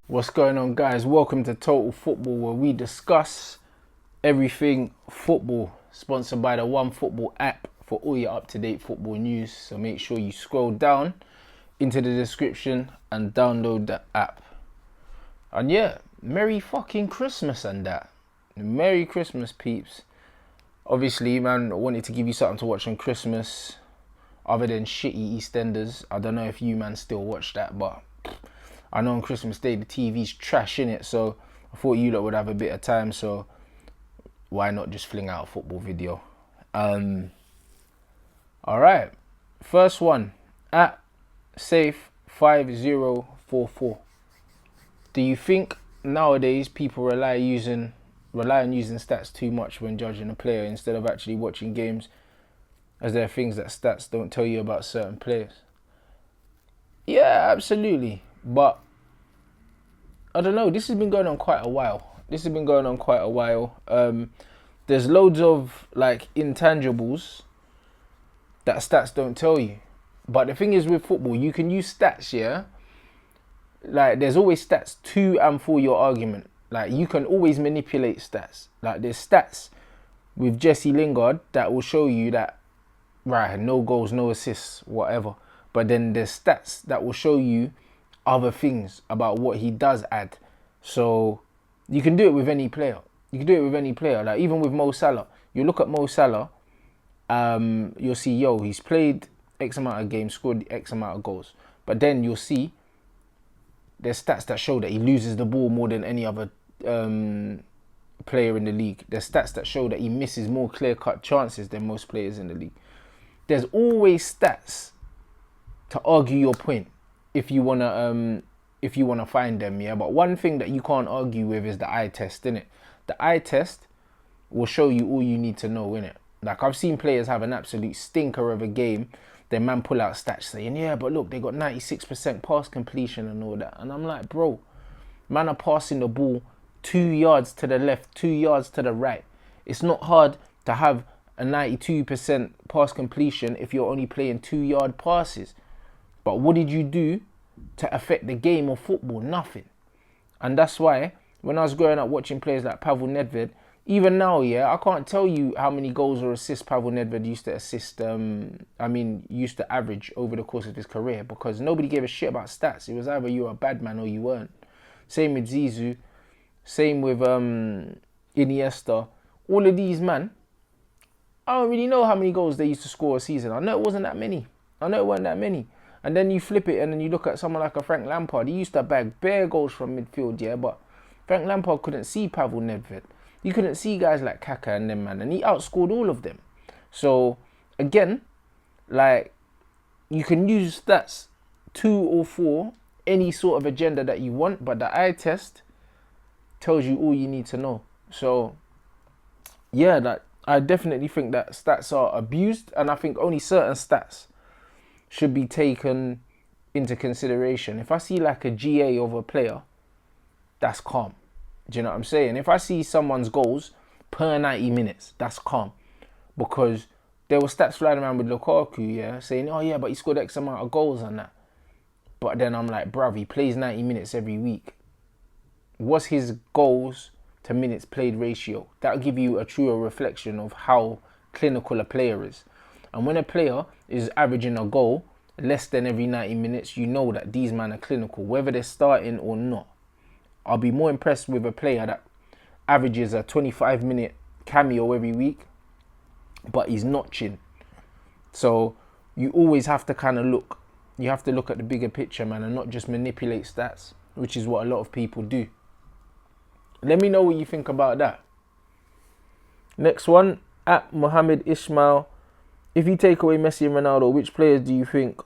What's going on, guys? Welcome to Total Football, where we discuss everything football. Sponsored by the One Football app for all your up-to-date football news. So make sure you scroll down into the description and download the app. And yeah, Merry fucking Christmas and that. Merry Christmas, peeps. Obviously, man, I wanted to give you something to watch on Christmas other than shitty EastEnders. I don't know if you, man, still watch that, but I know on Christmas Day the TV's trash in it, so I thought you lot would have a bit of time, so why not just fling out a football video? Alright, first one, at Safe5044. Do you think nowadays people rely on using stats too much when judging a player instead of actually watching games, as there are things that stats don't tell you about certain players? Yeah, absolutely. But I don't know. This has been going on quite a while. There's loads of like intangibles that stats don't tell you. But the thing is with football, you can use stats, yeah? Like there's always stats to and for your argument. Like you can always manipulate stats. Like there's stats with Jesse Lingard that will show you that, right, no goals, no assists, whatever. But then there's stats that will show you other things about what he does add. So you can do it with any player. Like even with Mo Salah. You look at Mo Salah, you'll see, he's played X amount of games, scored X amount of goals. But then you'll see there's stats that show that he loses the ball more than any other player in the league. There's stats that show that he misses more clear-cut chances than most players in the league. There's always stats to argue your point if you wanna find them, yeah. But one thing that you can't argue with is the eye test, innit? The eye test will show you all you need to know, innit? Like I've seen players have an absolute stinker of a game, then man pull out stats saying, yeah, but look, they got 96% pass completion and all that. And I'm like, bro, man are passing the ball 2 yards to the left, 2 yards to the right. It's not hard to have a 92% pass completion if you're only playing 2-yard passes. But what did you do to affect the game of football? Nothing. And that's why when I was growing up watching players like Pavel Nedved, even now, yeah, I can't tell you how many goals or assists Pavel Nedved used to average over the course of his career, because nobody gave a shit about stats. It was either you were a bad man or you weren't. Same with Zizou, same with Iniesta. All of these, man, I don't really know how many goals they used to score a season. I know it wasn't that many. And then you flip it and then you look at someone like a Frank Lampard. He used to bag bare goals from midfield, yeah, but Frank Lampard couldn't see Pavel Nedved. You couldn't see guys like Kaka and them, man, and he outscored all of them. So, again, like, you can use stats to or for any sort of agenda that you want, but the eye test tells you all you need to know. So, yeah, that I definitely think that stats are abused, and I think only certain stats should be taken into consideration. If I see like a GA of a player, that's calm. Do you know what I'm saying? If I see someone's goals per 90 minutes, that's calm. Because there were stats flying around with Lukaku, yeah, saying, oh yeah, but he scored X amount of goals and that. But then I'm like, bruv, he plays 90 minutes every week. What's his goals to minutes played ratio? That'll give you a truer reflection of how clinical a player is. And when a player is averaging a goal less than every 90 minutes, you know that these men are clinical, whether they're starting or not. I'll be more impressed with a player that averages a 25-minute cameo every week, but he's notching. So you always have to kind of look. You have to look at the bigger picture, man, and not just manipulate stats, which is what a lot of people do. Let me know what you think about that. Next one, at Mohammed Ismail. If you take away Messi and Ronaldo, which players do you think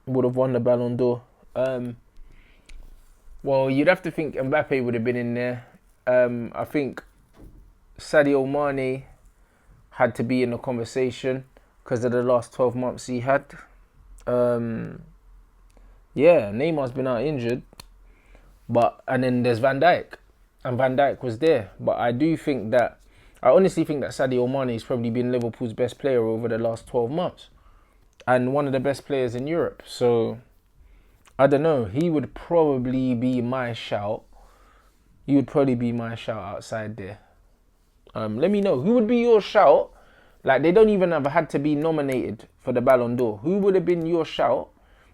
would have won the Ballon d'Or? Well, you'd have to think Mbappe would have been in there. I think Sadio Mane had to be in the conversation because of the last 12 months he had. Yeah, Neymar's been out injured. And then there's Van Dijk. And Van Dijk was there. But I honestly think that Sadio Mane has probably been Liverpool's best player over the last 12 months. And one of the best players in Europe. So I don't know. He would probably be my shout. He would probably be my shout outside there. Let me know. Who would be your shout? Like, they don't even have had to be nominated for the Ballon d'Or. Who would have been your shout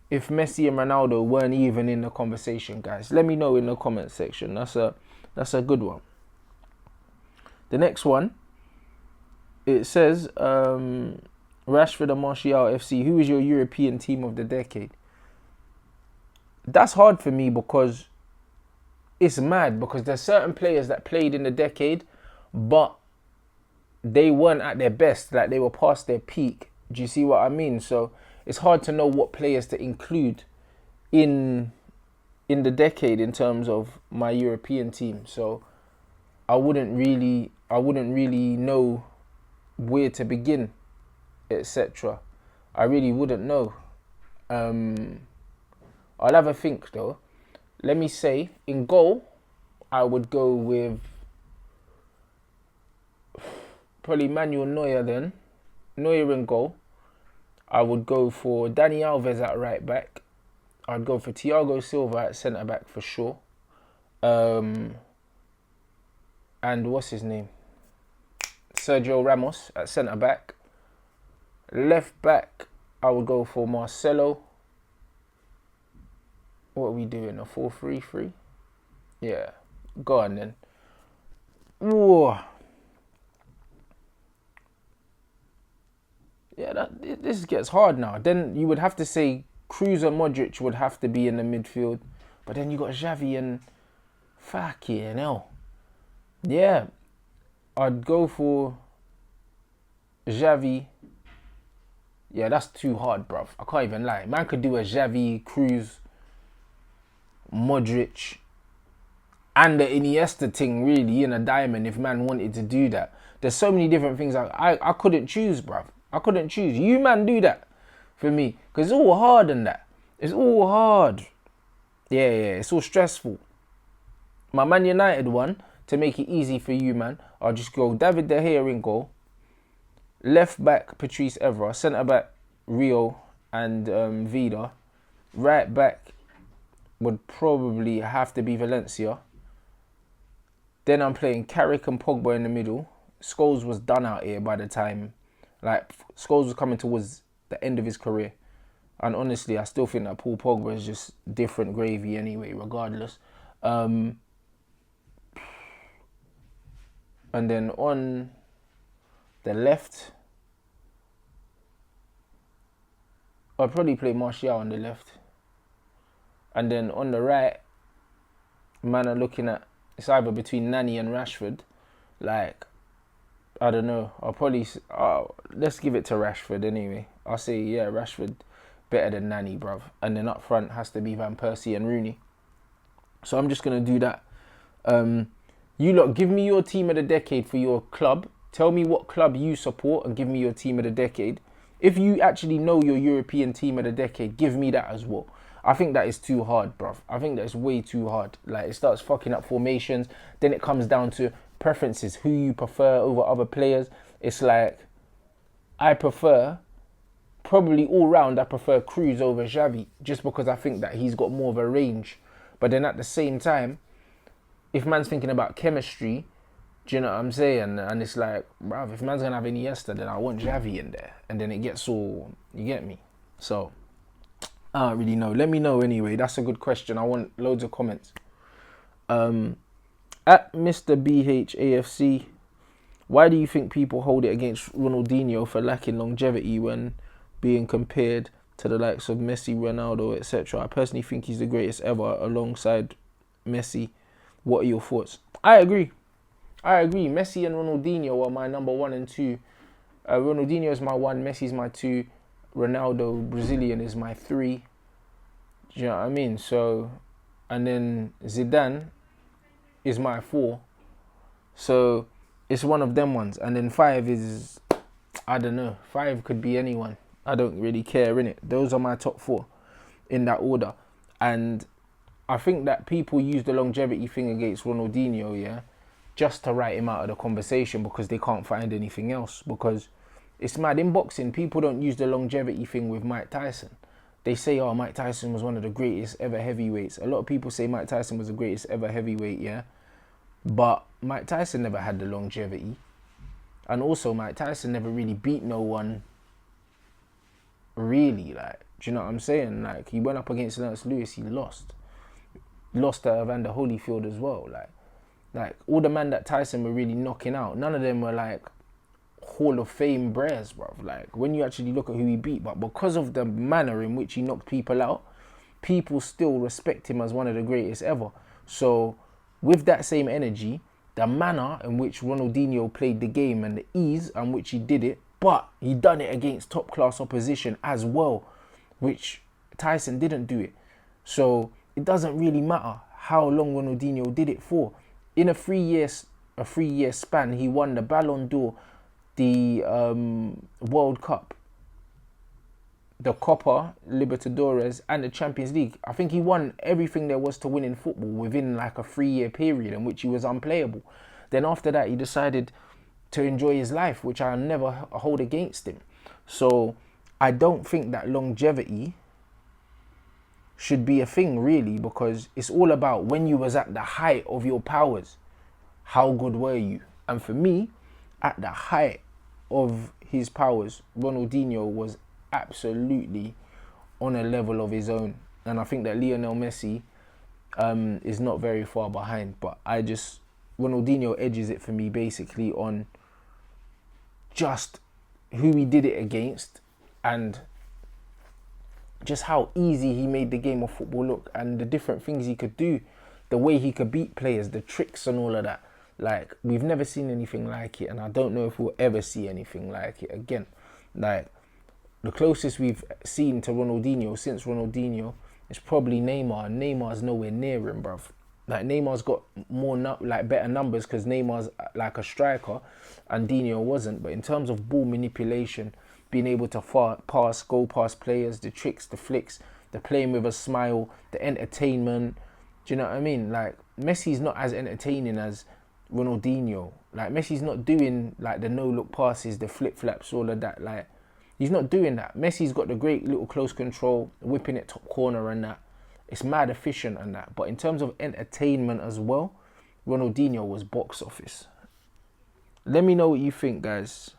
if Messi and Ronaldo weren't even in the conversation, guys? Let me know in the comment section. That's a good one. The next one, it says, Rashford and Martial FC, who is your European team of the decade? That's hard for me because it's mad, because there's certain players that played in the decade, but they weren't at their best, like they were past their peak. Do you see what I mean? So it's hard to know what players to include in the decade in terms of my European team. So I wouldn't really know where to begin, etc. I really wouldn't know. I'll have a think though. Let me say, in goal, I would go with probably Manuel Neuer then. Neuer in goal. I would go for Dani Alves at right back. I'd go for Thiago Silva at centre back for sure. And what's his name? Sergio Ramos at centre back. Left back, I would go for Marcelo. What are we doing? A 4-3-3? Yeah. Go on then. Ooh. Yeah, this gets hard now. Then you would have to say Kroos and Modric would have to be in the midfield. But then you got Xavi and fucking hell. Yeah. I'd go for Xavi. Yeah, that's too hard, bruv. I can't even lie. Man could do a Xavi, Kroos, Modric, and the Iniesta thing, really, in a diamond, if man wanted to do that. There's so many different things I couldn't choose, bruv. I couldn't choose. You, man, do that for me. Because it's all hard in that. It's all hard. Yeah, it's all stressful. My Man United one, to make it easy for you, man, I'll just go David De Gea in goal. Left back, Patrice Evra. Centre back, Rio and Vida. Right back would probably have to be Valencia. Then I'm playing Carrick and Pogba in the middle. Scholes was done out here by the time. Like, Scholes was coming towards the end of his career. And honestly, I still think that Paul Pogba is just different gravy anyway, regardless. And then on the left, I'd probably play Martial on the left. And then on the right, man are looking at, it's either between Nani and Rashford. Like, I don't know. I'll probably, let's give it to Rashford anyway. I'll say, yeah, Rashford better than Nani, bruv. And then up front has to be Van Persie and Rooney. So I'm just going to do that. You lot, give me your team of the decade for your club. Tell me what club you support and give me your team of the decade. If you actually know your European team of the decade, give me that as well. I think that is too hard, bruv. I think that's way too hard. Like, it starts fucking up formations. Then it comes down to preferences, who you prefer over other players. It's like, I prefer, probably all round, I prefer Kroos over Xavi, just because I think that he's got more of a range. But then at the same time, if man's thinking about chemistry, do you know what I'm saying? And it's like, bruv, if man's going to have Iniesta, then I want Xavi in there. And then it gets all, you get me? So, I don't really know. Let me know anyway. That's a good question. I want loads of comments. At Mr. BHAFC, why do you think people hold it against Ronaldinho for lacking longevity when being compared to the likes of Messi, Ronaldo, etc.? I personally think he's the greatest ever alongside Messi. What are your thoughts? I agree. Messi and Ronaldinho are my number 1 and 2. Ronaldinho is my 1, Messi's my 2. Ronaldo, Brazilian, is my 3. Do you know what I mean? So, and then Zidane is my 4. So, it's one of them ones. And then 5 is, I don't know. 5 could be anyone. I don't really care, innit? Those are my top 4 in that order. And I think that people use the longevity thing against Ronaldinho, yeah, just to write him out of the conversation because they can't find anything else. Because it's mad, in boxing, people don't use the longevity thing with Mike Tyson. they say, oh, Mike Tyson was one of the greatest ever heavyweights. A lot of people say Mike Tyson was the greatest ever heavyweight, yeah? But Mike Tyson never had the longevity. And also, Mike Tyson never really beat no one, really, like, do you know what I'm saying? Like, he went up against Lance Lewis, he lost. Lost to Evander Holyfield as well, like all the men that Tyson were really knocking out, none of them were like Hall of Fame brares, bruv. Like when you actually look at who he beat, but because of the manner in which he knocked people out, people still respect him as one of the greatest ever. So with that same energy, the manner in which Ronaldinho played the game and the ease in which he did it, but he done it against top class opposition as well, which Tyson didn't do it. So it doesn't really matter how long Ronaldinho did it for. In a 3 year span, he won the Ballon d'Or, the World Cup, the Copa Libertadores, and the Champions League. I think he won everything there was to win in football within like a 3 year period in which he was unplayable. Then after that, he decided to enjoy his life, which I'll never hold against him. So I don't think that longevity should be a thing, really, because it's all about when you was at the height of your powers, how good were you? And for me, at the height of his powers, Ronaldinho was absolutely on a level of his own. And I think that Lionel Messi is not very far behind, but Ronaldinho edges it for me basically on just who he did it against and just how easy he made the game of football look and the different things he could do, the way he could beat players, the tricks and all of that. Like, we've never seen anything like it, and I don't know if we'll ever see anything like it again. Like, the closest we've seen to Ronaldinho since Ronaldinho is probably Neymar, and Neymar's nowhere near him, bruv. Like, Neymar's got better numbers because Neymar's like a striker and Dino wasn't. But in terms of ball manipulation, being able to go past players, the tricks, the flicks, the playing with a smile, the entertainment. Do you know what I mean? Like, Messi's not as entertaining as Ronaldinho. Like, Messi's not doing like the no-look passes, the flip-flaps, all of that. Like, he's not doing that. Messi's got the great little close control, whipping it top corner and that. It's mad efficient and that. But in terms of entertainment as well, Ronaldinho was box office. Let me know what you think, guys.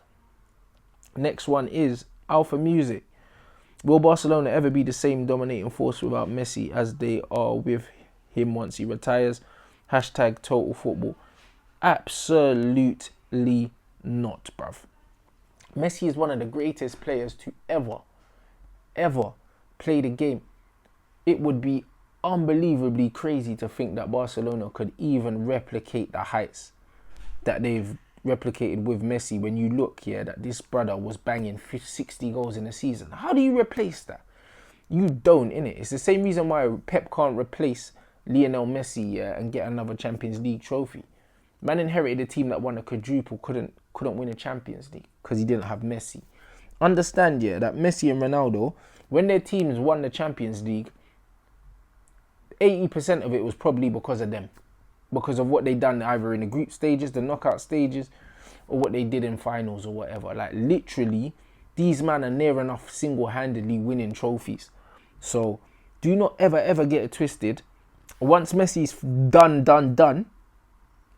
Next one is Alpha Music. Will Barcelona ever be the same dominating force without Messi as they are with him once he retires? Hashtag total football. Absolutely not, bruv. Messi is one of the greatest players to ever play the game. It would be unbelievably crazy to think that Barcelona could even replicate the heights that they've replicated with Messi. When you look here, that this brother was banging 60 goals in a season. How do you replace that? You don't, innit? It's the same reason why Pep can't replace Lionel Messi and get another Champions League trophy. Man inherited a team that won a quadruple, couldn't win a Champions League because he didn't have Messi. Understand, that Messi and Ronaldo, when their teams won the Champions League, 80% of it was probably because of them. Because of what they done either in the group stages, the knockout stages, or what they did in finals or whatever. Like, literally, these men are near enough single-handedly winning trophies. So, do not ever get it twisted. Once Messi's done,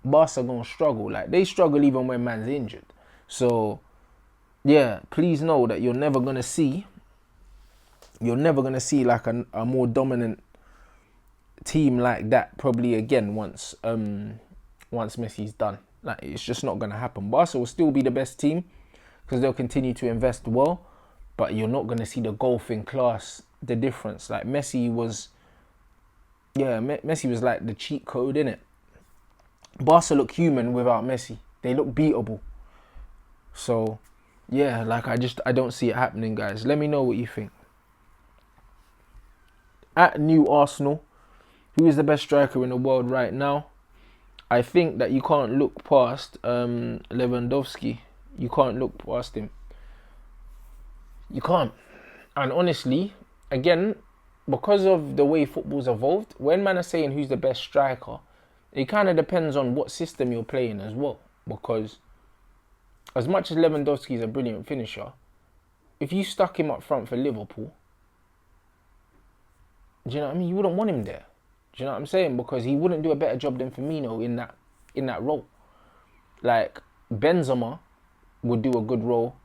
Barca gonna struggle. Like, they struggle even when man's injured. So, yeah, please know that you're never gonna see like a more dominant team like that probably again once Messi's done. Like, it's just not gonna happen. Barca will still be the best team because they'll continue to invest well, but you're not gonna see the golfing class, the difference. Like, Messi was like the cheat code, innit? Barca look human without Messi. They look beatable. So, yeah, like, I don't see it happening, guys. Let me know what you think. At New Arsenal, who is the best striker in the world right now? I think that you can't look past Lewandowski. You can't look past him. You can't. And honestly, again, because of the way football's evolved, when man are saying who's the best striker, it kind of depends on what system you're playing as well. Because as much as Lewandowski is a brilliant finisher, if you stuck him up front for Liverpool, Do you know what I mean? You wouldn't want him there. Do you know what I'm saying? Because he wouldn't do a better job than Firmino in that role. Like Benzema would do a good role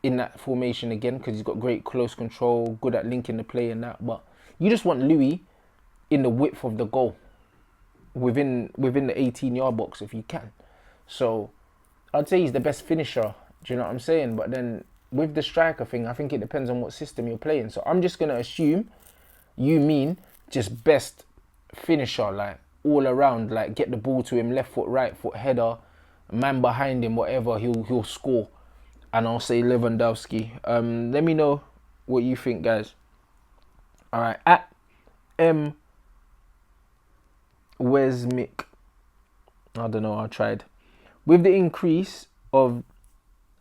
in that formation again because he's got great close control, good at linking the play and that. But you just want Louis in the width of the goal, within the 18-yard box if you can. So I'd say he's the best finisher. Do you know what I'm saying? But then with the striker thing, I think it depends on what system you're playing. So I'm just gonna assume you mean just best finisher, like all around, like get the ball to him, left foot, right foot, header, man behind him, whatever, he'll score. And I'll say Lewandowski. Let me know what you think, guys. All right, at M Wesmick. I don't know. I tried. With the increase of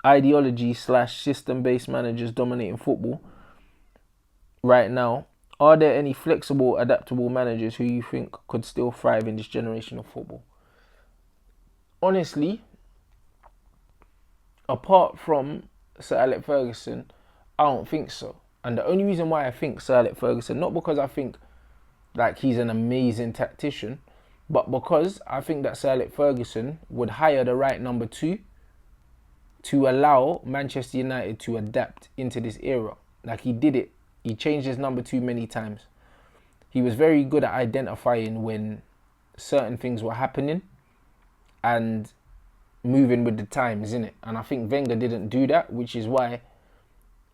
ideology / system-based managers dominating football right now, are there any flexible, adaptable managers who you think could still thrive in this generation of football? Honestly, apart from Sir Alex Ferguson, I don't think so. And the only reason why I think Sir Alex Ferguson, not because I think like he's an amazing tactician, but because I think that Sir Alex Ferguson would hire the right number 2 to allow Manchester United to adapt into this era. Like he did it. He changed his number 2 many times. He was very good at identifying when certain things were happening and moving with the times, innit? And I think Wenger didn't do that, which is why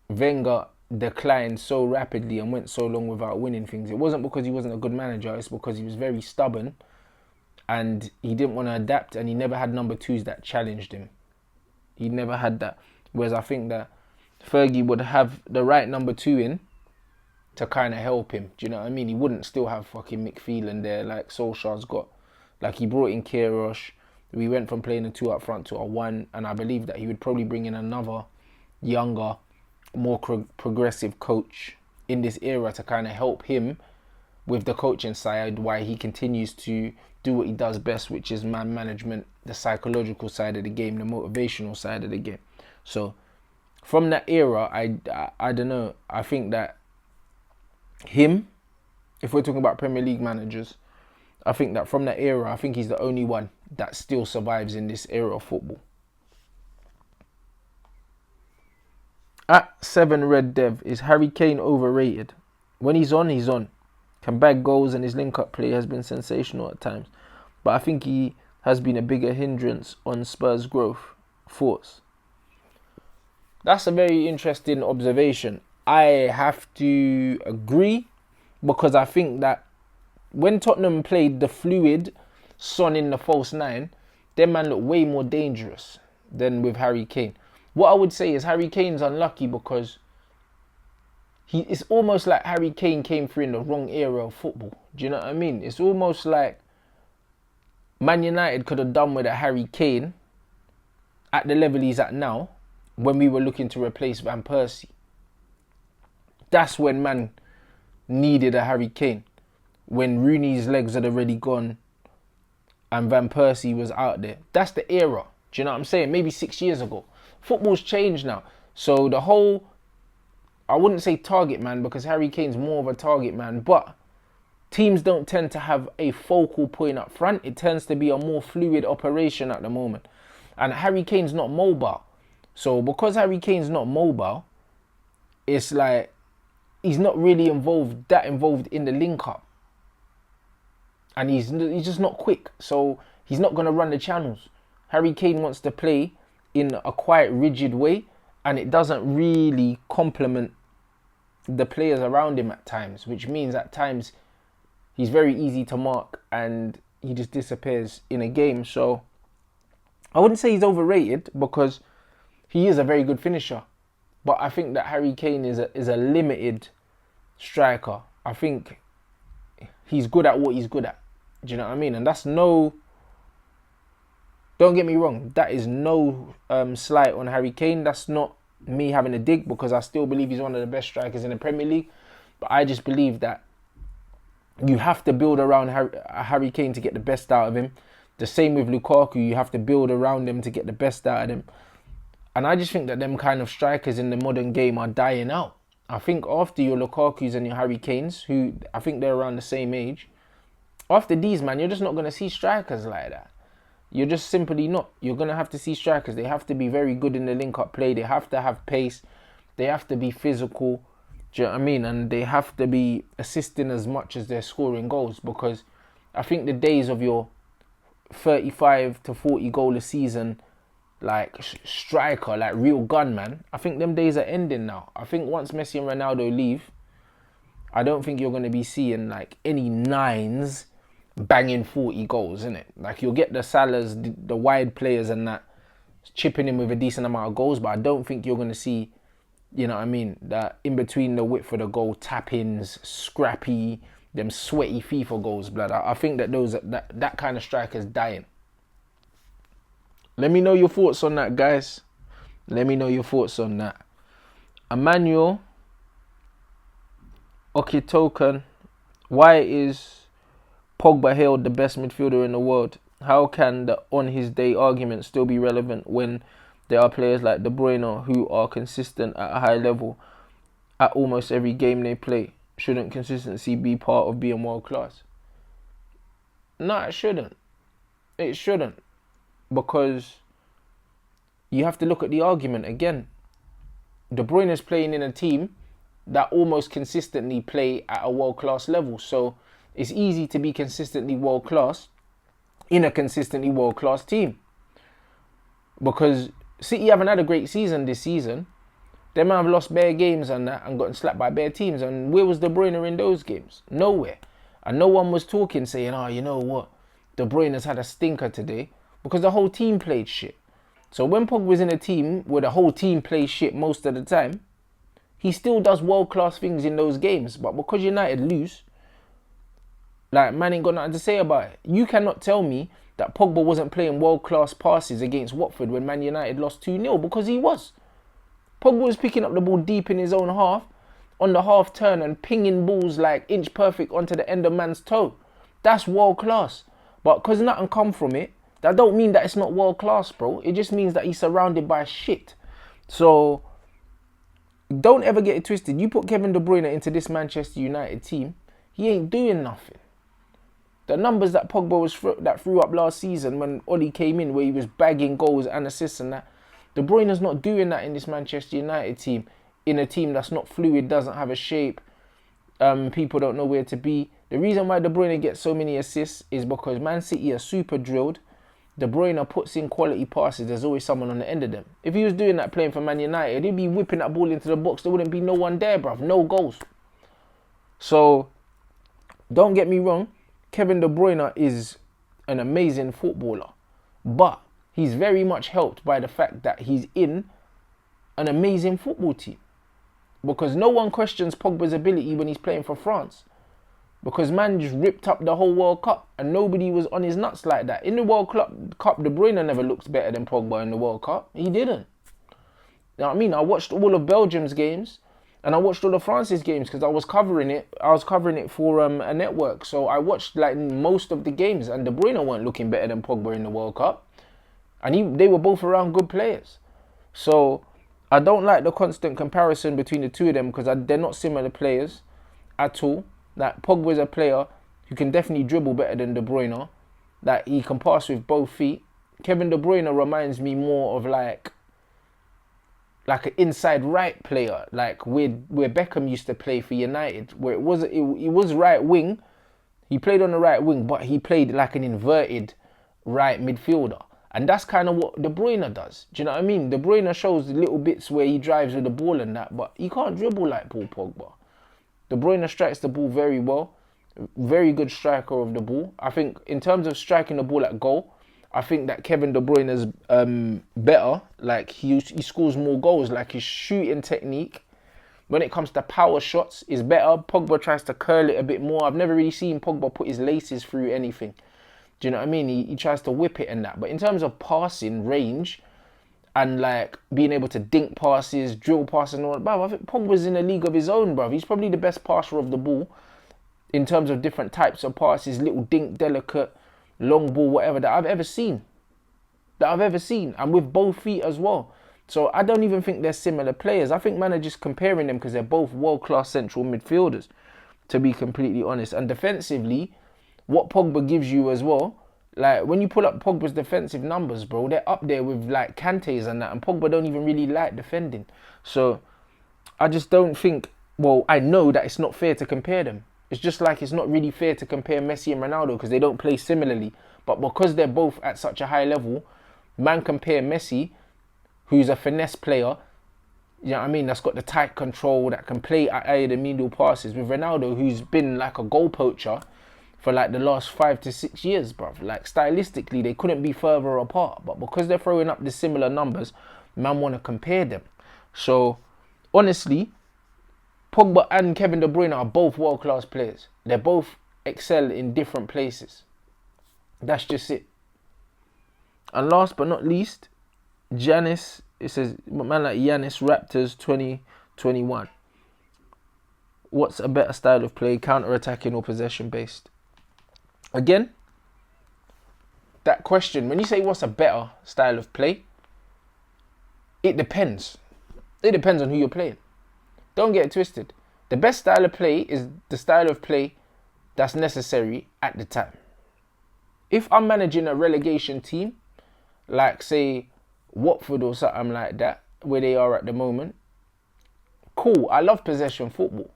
Wenger declined so rapidly and went so long without winning things. It wasn't because he wasn't a good manager, it's because he was very stubborn and he didn't want to adapt, and he never had number 2s that challenged him. He never had that. Whereas I think that Fergie would have the right number 2 in to kind of help him. Do you know what I mean? He wouldn't still have fucking McPhelan there like Solskjaer's got. Like he brought in Kierosh. We went from playing a 2 up front to a 1, and I believe that he would probably bring in another younger, more progressive coach in this era to kind of help him with the coaching side while he continues to do what he does best, which is man management, the psychological side of the game, the motivational side of the game. So from that era, I don't know, I think that him, if we're talking about Premier League managers, I think that from that era, I think he's the only one that still survives in this era of football. At 7 Red Dev, is Harry Kane overrated? When he's on, he's on. Can bag goals and his link-up play has been sensational at times. But I think he has been a bigger hindrance on Spurs' growth. Thoughts? That's a very interesting observation. I have to agree, because I think that when Tottenham played the fluid Son in the false 9, their man looked way more dangerous than with Harry Kane. What I would say is Harry Kane's unlucky because it's almost like Harry Kane came through in the wrong era of football. Do you know what I mean? It's almost like Man United could have done with a Harry Kane at the level he's at now when we were looking to replace Van Persie. That's when man needed a Harry Kane. When Rooney's legs had already gone and Van Persie was out there. That's the era. Do you know what I'm saying? Maybe 6 years ago. Football's changed now. So the whole, I wouldn't say target man because Harry Kane's more of a target man, but teams don't tend to have a focal point up front. It tends to be a more fluid operation at the moment. And Harry Kane's not mobile. So because Harry Kane's not mobile, it's like he's not really involved in the link-up. And he's just not quick. So he's not going to run the channels. Harry Kane wants to play in a quite rigid way, and it doesn't really complement the players around him at times, which means at times he's very easy to mark and he just disappears in a game. So I wouldn't say he's overrated because he is a very good finisher, but I think that Harry Kane is a limited striker. I think he's good at what he's good at. Do you know what I mean? And that's no, don't get me wrong, that is no slight on Harry Kane. That's not me having a dig, because I still believe he's one of the best strikers in the Premier League. But I just believe that you have to build around Harry Kane to get the best out of him. The same with Lukaku, you have to build around him to get the best out of him. And I just think that them kind of strikers in the modern game are dying out. I think after your Lukaku's and your Harry Kanes, who I think they're around the same age, after these, man, you're just not going to see strikers like that. You're just simply not. You're going to have to see strikers. They have to be very good in the link-up play. They have to have pace. They have to be physical. Do you know what I mean? And they have to be assisting as much as they're scoring goals, because I think the days of your 35 to 40 goal a season, like striker, like real gunman, I think them days are ending now. I think once Messi and Ronaldo leave, I don't think you're going to be seeing like any nines banging 40 goals, innit? Like you'll get the Salahs, the wide players and that chipping in with a decent amount of goals, but I don't think you're going to see, you know what I mean, that in between the width for the goal, tap-ins, scrappy, them sweaty FIFA goals, blood. I think that that kind of striker is dying. Let me know your thoughts on that, guys. Let me know your thoughts on that. Emmanuel Okitokan, why is Pogba hailed the best midfielder in the world? How can the on his day argument still be relevant when there are players like De Bruyne who are consistent at a high level at almost every game they play? Shouldn't consistency be part of being world class? No, it shouldn't. It shouldn't. Because you have to look at the argument again. De Bruyne is playing in a team that almost consistently play at a world class level. So it's easy to be consistently world class in a consistently world class team. Because City haven't had a great season this season. They might have lost bare games and that and gotten slapped by bare teams. And where was De Bruyne in those games? Nowhere. And no one was talking saying, oh, you know what? De Bruyne's had a stinker today. Because the whole team played shit. So when Pogba was in a team where the whole team plays shit most of the time, he still does world-class things in those games. But because United lose, like, man ain't got nothing to say about it. You cannot tell me that Pogba wasn't playing world-class passes against Watford when Man United lost 2-0, because he was. Pogba was picking up the ball deep in his own half, on the half turn, and pinging balls like inch perfect onto the end of man's toe. That's world-class. But because nothing come from it, that don't mean that it's not world-class, bro. It just means that he's surrounded by shit. So don't ever get it twisted. You put Kevin De Bruyne into this Manchester United team, he ain't doing nothing. The numbers that Pogba that threw up last season when Oli came in, where he was bagging goals and assists and that, De Bruyne's not doing that in this Manchester United team. In a team that's not fluid, doesn't have a shape, people don't know where to be. The reason why De Bruyne gets so many assists is because Man City are super drilled. De Bruyne puts in quality passes. There's always someone on the end of them. If he was doing that playing for Man United, he'd be whipping that ball into the box. There wouldn't be no one there, bruv. No goals. So, don't get me wrong. Kevin De Bruyne is an amazing footballer. But he's very much helped by the fact that he's in an amazing football team. Because no one questions Pogba's ability when he's playing for France. Because man just ripped up the whole World Cup and nobody was on his nuts like that. In the World Cup, De Bruyne never looked better than Pogba in the World Cup. He didn't. You know what I mean? I watched all of Belgium's games and I watched all of France's games because I was covering it. I was covering it for a network. So I watched like most of the games and De Bruyne weren't looking better than Pogba in the World Cup. And they were both around good players. So I don't like the constant comparison between the two of them because they're not similar players at all. That Pogba is a player who can definitely dribble better than De Bruyne. That he can pass with both feet. Kevin De Bruyne reminds me more of like an inside right player, like where Beckham used to play for United, where it was right wing. He played on the right wing, but he played like an inverted right midfielder. And that's kind of what De Bruyne does. Do you know what I mean? De Bruyne shows the little bits where he drives with the ball and that, but he can't dribble like Paul Pogba. De Bruyne strikes the ball very well. Very good striker of the ball. I think in terms of striking the ball at goal, I think that Kevin De Bruyne is better. Like he scores more goals. Like his shooting technique, when it comes to power shots, is better. Pogba tries to curl it a bit more. I've never really seen Pogba put his laces through anything. Do you know what I mean? He tries to whip it and that. But in terms of passing range and like being able to dink passes, drill passes and all that, bruv, I think Pogba's in a league of his own, bruv. He's probably the best passer of the ball in terms of different types of passes, little dink, delicate, long ball, whatever, that I've ever seen. And with both feet as well. So I don't even think they're similar players. I think man are just comparing them because they're both world-class central midfielders, to be completely honest. And defensively, what Pogba gives you as well, like when you pull up Pogba's defensive numbers, bro, they're up there with like Kante's and that, and Pogba don't even really like defending. So I just don't think, well, I know that it's not fair to compare them. It's just like it's not really fair to compare Messi and Ronaldo because they don't play similarly. But because they're both at such a high level, man compare Messi, who's a finesse player, you know what I mean, that's got the tight control, that can play at the medial passes, with Ronaldo, who's been like a goal poacher for like the last 5 to 6 years, bruv. Like stylistically, they couldn't be further apart. But because they're throwing up the similar numbers, man want to compare them. So, honestly, Pogba and Kevin De Bruyne are both world-class players. They both excel in different places. That's just it. And last but not least, Giannis, it says, man like Giannis, Raptors 2021. What's a better style of play, counter-attacking or possession-based? Again, that question, when you say what's a better style of play, it depends. It depends on who you're playing. Don't get it twisted. The best style of play is the style of play that's necessary at the time. If I'm managing a relegation team, like say Watford or something like that, where they are at the moment, cool, I love possession football.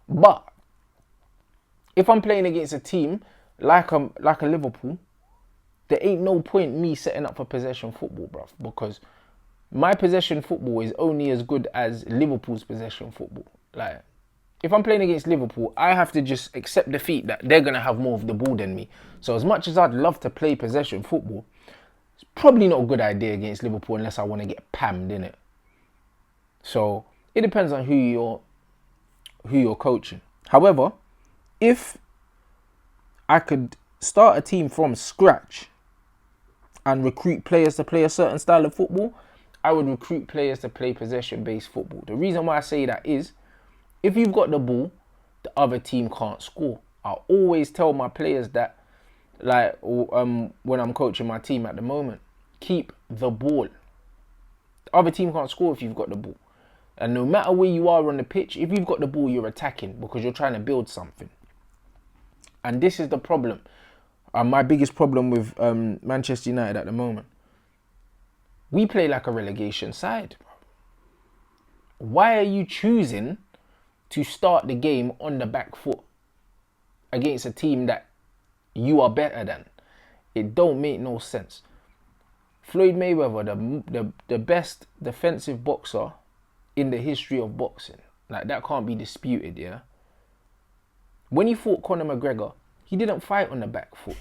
But if I'm playing against a team like a Liverpool, there ain't no point me setting up for possession football, bruv, because my possession football is only as good as Liverpool's possession football. Like, if I'm playing against Liverpool, I have to just accept defeat that they're going to have more of the ball than me. So as much as I'd love to play possession football, it's probably not a good idea against Liverpool unless I want to get pammed in it. So it depends on who you're coaching. However, if I could start a team from scratch and recruit players to play a certain style of football, I would recruit players to play possession-based football. The reason why I say that is, if you've got the ball, the other team can't score. I always tell my players that, like when I'm coaching my team at the moment, keep the ball. The other team can't score if you've got the ball. And no matter where you are on the pitch, if you've got the ball, you're attacking because you're trying to build something. And this is the problem. My biggest problem with Manchester United at the moment. We play like a relegation side. Why are you choosing to start the game on the back foot against a team that you are better than? It don't make no sense. Floyd Mayweather, the best defensive boxer in the history of boxing. Like, that can't be disputed, yeah? When he fought Conor McGregor, he didn't fight on the back foot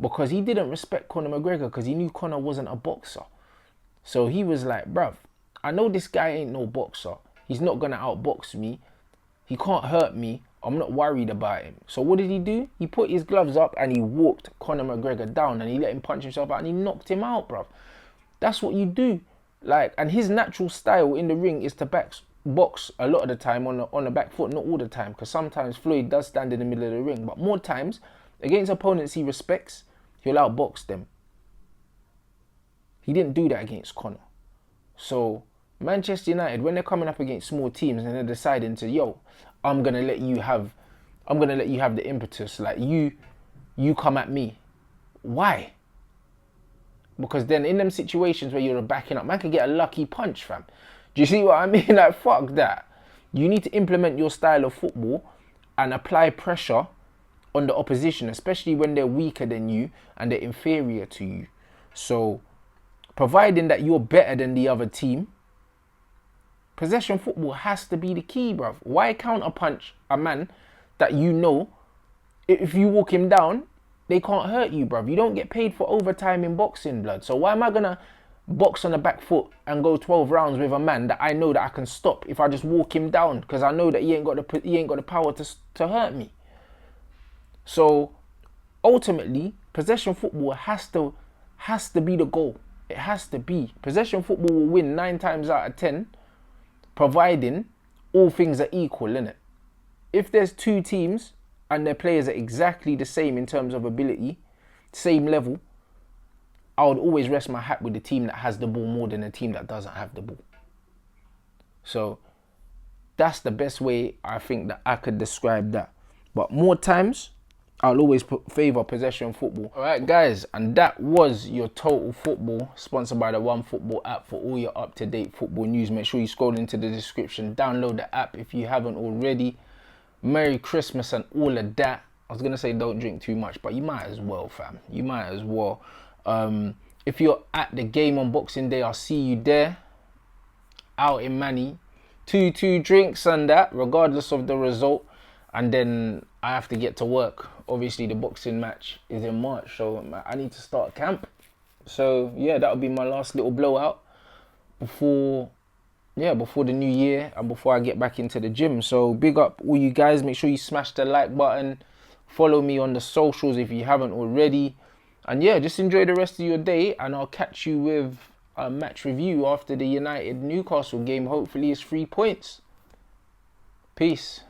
because he didn't respect Conor McGregor because he knew Conor wasn't a boxer. So he was like, bruv, I know this guy ain't no boxer. He's not going to outbox me. He can't hurt me. I'm not worried about him. So what did he do? He put his gloves up and he walked Conor McGregor down and he let him punch himself out and he knocked him out, bruv. That's what you do. Like, and his natural style in the ring is to box a lot of the time on the back foot, not all the time, because sometimes Floyd does stand in the middle of the ring, but more times against opponents he respects, he'll outbox them. He didn't do that against Conor. So Manchester United, when they're coming up against small teams and they're deciding to, yo, I'm gonna let you have the impetus, like you come at me. Why? Because then in them situations where you're backing up, man can get a lucky punch, fam. Do you see what I mean? Like, fuck that. You need to implement your style of football and apply pressure on the opposition, especially when they're weaker than you and they're inferior to you. So, providing that you're better than the other team, possession football has to be the key, bruv. Why counter-punch a man that you know, if you walk him down, they can't hurt you, bruv. You don't get paid for overtime in boxing, blood. So why am I going to box on the back foot and go 12 rounds with a man that I know that I can stop if I just walk him down, because I know that he ain't got the power to hurt me. So ultimately, possession football has to be the goal. It has to be. Possession football will win 9 times out of 10, providing all things are equal, innit? If there's 2 teams and their players are exactly the same in terms of ability, same level, I would always rest my hat with the team that has the ball more than the team that doesn't have the ball. So that's the best way I think that I could describe that. But more times, I'll always favour possession football. Alright guys, and that was your Total Football, sponsored by the OneFootball app for all your up-to-date football news. Make sure you scroll into the description, download the app if you haven't already. Merry Christmas and all of that. I was going to say don't drink too much, but you might as well, fam. You might as well. If you're at the game on Boxing Day, I'll see you there. Out in Manny. 2 drinks and that, regardless of the result. And then I have to get to work. Obviously, the boxing match is in March, so I need to start camp. So, yeah, that'll be my last little blowout before the new year and before I get back into the gym. So, big up all you guys. Make sure you smash the like button. Follow me on the socials if you haven't already. And, yeah, just enjoy the rest of your day. And I'll catch you with a match review after the United-Newcastle game. Hopefully, it's 3 points. Peace.